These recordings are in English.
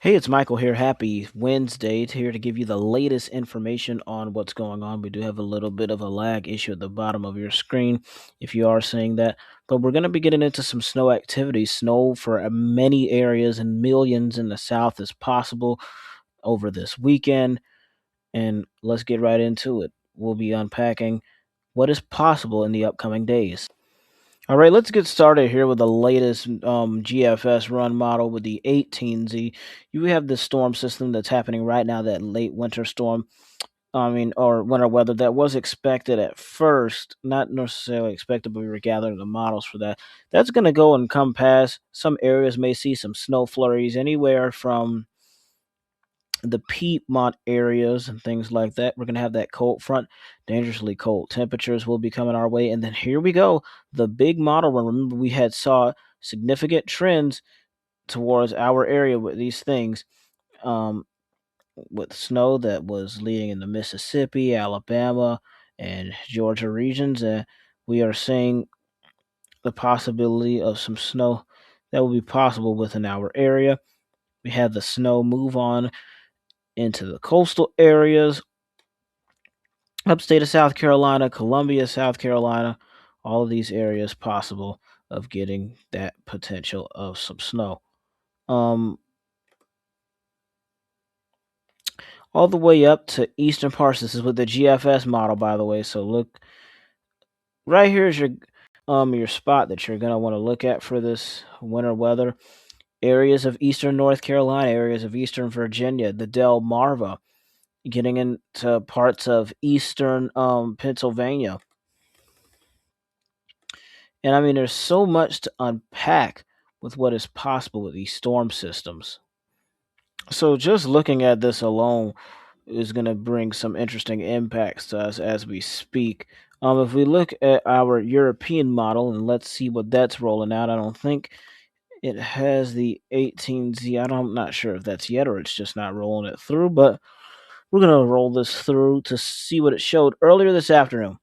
Hey, it's Michael here. Happy Wednesday. Here to give you the latest information on what's going on. We do have a little bit of a lag issue at the bottom of your screen if you are seeing that. But we're going to be getting into some snow activity. Snow for many areas and millions in the south is possible over this weekend. And let's get right into it. We'll be unpacking what is possible in the upcoming days. All right, let's get started here with the latest GFS run model with the 18Z. You have the storm system that's happening right now, that late winter storm. Or winter weather that was expected at first, not necessarily expected, but we were gathering the models for that. That's going to go and come past. Some areas may see some snow flurries anywhere from the Piedmont areas and things like that. We're going to have that cold front, dangerously cold temperatures will be coming our way. And then here we go, the big model run. Remember, we had saw significant trends towards our area with these things, um, with snow that was leading in the Mississippi, Alabama, and Georgia regions. And we are seeing the possibility of some snow that will be possible within our area. We have the snow move on into the coastal areas, upstate of South Carolina, Columbia, South Carolina, all of these areas possible of getting that potential of some snow. Um, all the way up to eastern parts. This is with the GFS model, by the way. So look, right here is your spot that you're gonna want to look at for this winter weather. Areas of eastern North Carolina, areas of eastern Virginia, the Delmarva, getting into parts of eastern Pennsylvania. And I mean, there's so much to unpack with what is possible with these storm systems. So just looking at this alone is going to bring some interesting impacts to us as we speak. If we look at our European model and let's see what that's rolling out, I don't think it has the 18Z. I'm not sure if that's yet or it's just not rolling it through, but we're going to roll this through to see what it showed earlier this afternoon.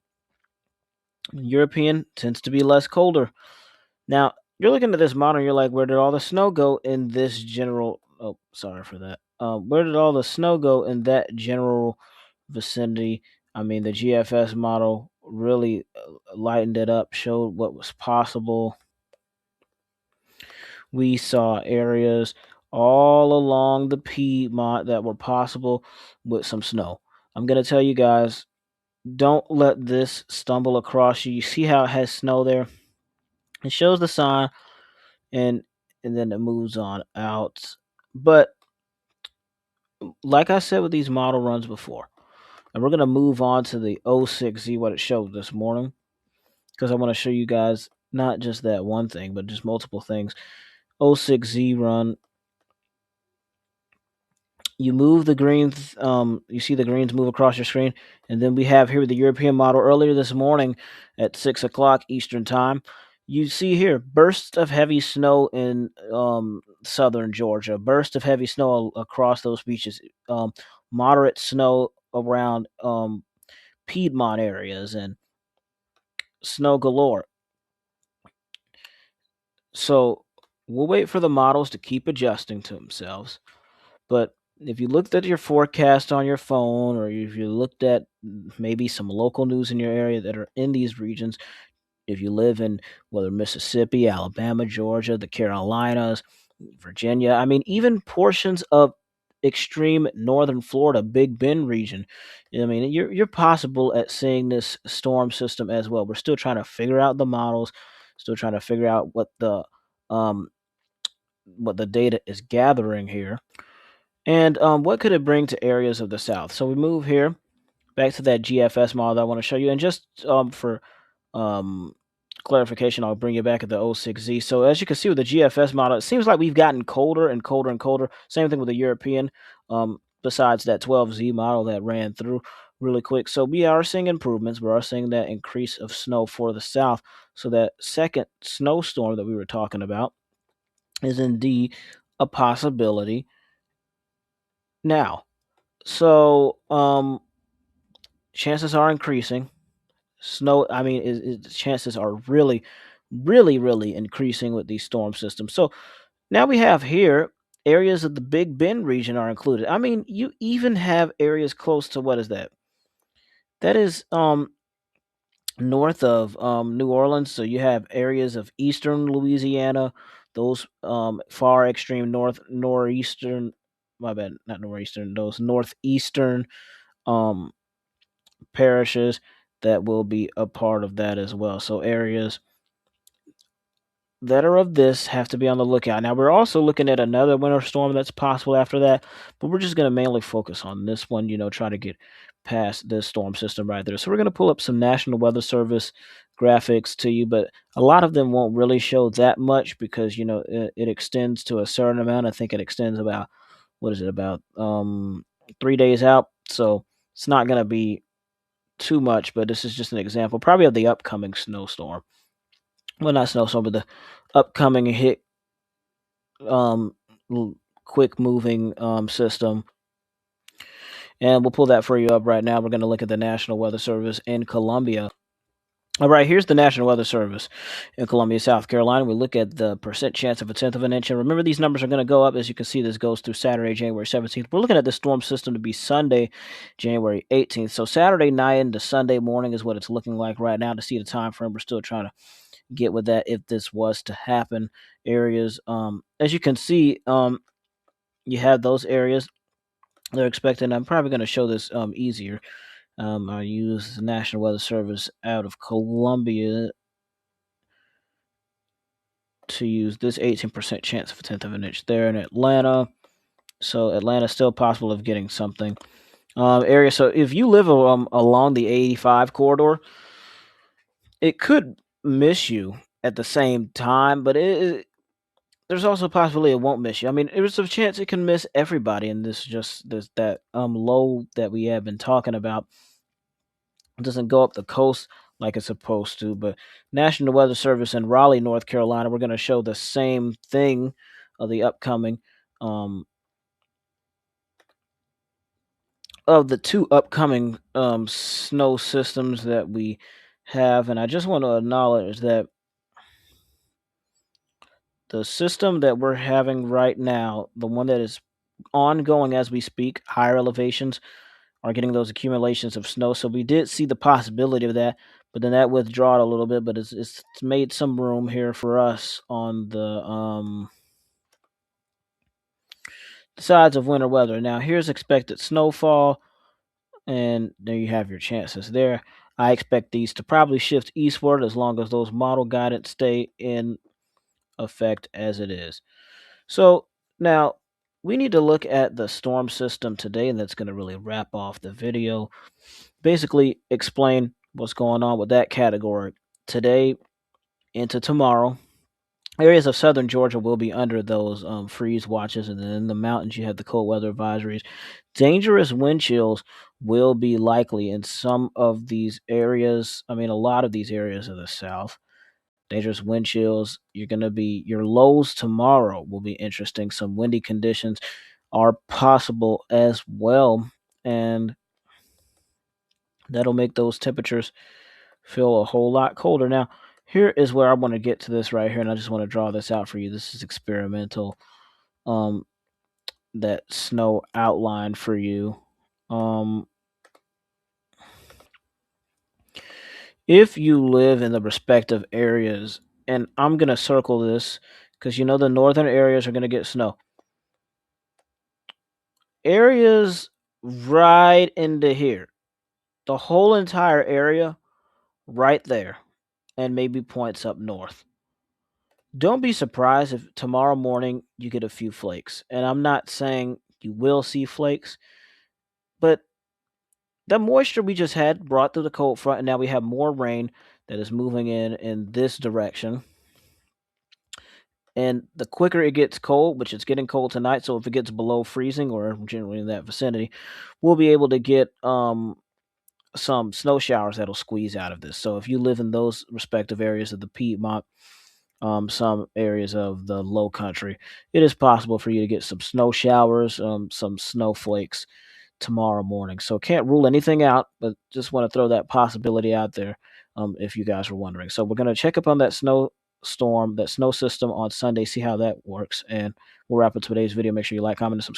European tends to be less colder. Now, you're looking at this model, you're like, where did all the snow go in this general? Oh, sorry for that. Where did all the snow go in that general vicinity? I mean, the GFS model really lightened it up, showed what was possible. We saw areas all along the Piedmont that were possible with some snow. I'm going to tell you guys, don't let this stumble across you. You see how it has snow there? It shows the sign and then it moves on out. But like I said with these model runs before, and we're gonna move on to the O6Z what it showed this morning because I want to show you guys not just that one thing, but just multiple things. O6Z run. You move the greens. You see the greens move across your screen, and then we have here the European model earlier this morning at 6 o'clock Eastern time. You see here bursts of heavy snow in southern Georgia, bursts of heavy snow across those beaches, moderate snow around Piedmont areas, and snow galore. So we'll wait for the models to keep adjusting to themselves. But if you looked at your forecast on your phone, or if you looked at maybe some local news in your area that are in these regions, if you live in whether Mississippi, Alabama, Georgia, the Carolinas, Virginia, I mean, even portions of extreme northern Florida, Big Bend region, I mean, you're possible at seeing this storm system as well. We're still trying to figure out the models, still trying to figure out um, what the data is gathering here. And what could it bring to areas of the South? So we move here back to that GFS model that I want to show you. And just for um, clarification, I'll bring you back at the O6Z. So as you can see with the GFS model, it seems like we've gotten colder and colder and colder. Same thing with the European, besides that 12Z model that ran through really quick. So we are seeing improvements. We are seeing that increase of snow for the South. So that second snowstorm that we were talking about is indeed a possibility now. So, chances are increasing. Snow, I mean, chances are really, really, really increasing with these storm systems. So now we have here Areas of the Big Bend region are included. I mean, you even have areas close to what is that? That is north of New Orleans. So you have areas of eastern Louisiana, those far extreme northeastern, my bad, not northeastern, those northeastern um parishes that will be a part of that as well. So areas that are of this have to be on the lookout. Now we're also looking at another winter storm that's possible after that, but we're just going to mainly focus on this one. Try to get past this storm system right there. So we're going to pull up some National Weather Service graphics to you, but a lot of them won't really show that much because it extends to a certain amount. I think it extends about, what is it, about 3 days out. So it's not going to be too much, but this is just an example, probably of the upcoming snowstorm. Well, not snowstorm, but the upcoming hit, um, quick moving system. And we'll pull that for you up right now. We're going to look at the National Weather Service in Columbia. All right, here's the National Weather Service in Columbia, South Carolina. We look at the percent chance of a tenth of an inch. And remember, these numbers are going to go up. As you can see, this goes through Saturday, January 17th. We're looking at the storm system to be Sunday, January 18th. So Saturday night into Sunday morning is what it's looking like right now. To see the time frame, we're still trying to get with that if this was to happen. Areas, as you can see, you have those areas they're expecting. I'm probably going to show this easier. I use the National Weather Service out of Columbia to use this 18% chance of a tenth of an inch there in Atlanta. So Atlanta's still possible of getting something. Area. So if you live along the 85 corridor, it could miss you at the same time, but there's also a possibility it won't miss you. I mean, there's a chance it can miss everybody, and this that low that we have been talking about doesn't go up the coast like it's supposed to. But National Weather Service in Raleigh, North Carolina, we're going to show the same thing of the upcoming um of the two upcoming snow systems that we have. And I just want to acknowledge that the system that we're having right now, the one that is ongoing as we speak, higher elevations are getting those accumulations of snow. So we did see the possibility of that, but then that withdrawed a little bit. But it's made some room here for us on the sides of winter weather. Now here's expected snowfall, and there you have your chances there. I expect these to probably shift eastward as long as those model guidance stay in effect as it is. So now we need to look at the storm system today, and that's going to really wrap off the video. Basically, explain what's going on with that category today into tomorrow. Areas of southern Georgia will be under those freeze watches, and then in the mountains, you have the cold weather advisories. Dangerous wind chills will be likely in some of these areas. I mean, a lot of these areas of the south. Dangerous wind chills. Your lows tomorrow will be interesting. Some windy conditions are possible as well, and that'll make those temperatures feel a whole lot colder. Now, here is where I want to get to this right here, and I just want to draw this out for you. This is experimental. Um, that snow outline for you. Um, if you live in the respective areas, and I'm gonna circle this because the northern areas are gonna get snow. Areas right into here, the whole entire area right there, and maybe points up north. Don't be surprised if tomorrow morning you get a few flakes. And I'm not saying you will see flakes, but the moisture we just had brought through the cold front, and now we have more rain that is moving in this direction. And the quicker it gets cold, which it's getting cold tonight, so if it gets below freezing or generally in that vicinity, we'll be able to get some snow showers that'll squeeze out of this. So if you live in those respective areas of the Piedmont, some areas of the low country, it is possible for you to get some snow showers, some snowflakes tomorrow morning. So can't rule anything out, but just want to throw that possibility out there if you guys were wondering. So we're going to check up on that snow storm, that snow system on Sunday, see how that works. And we'll wrap up today's video. Make sure you like, comment, and subscribe.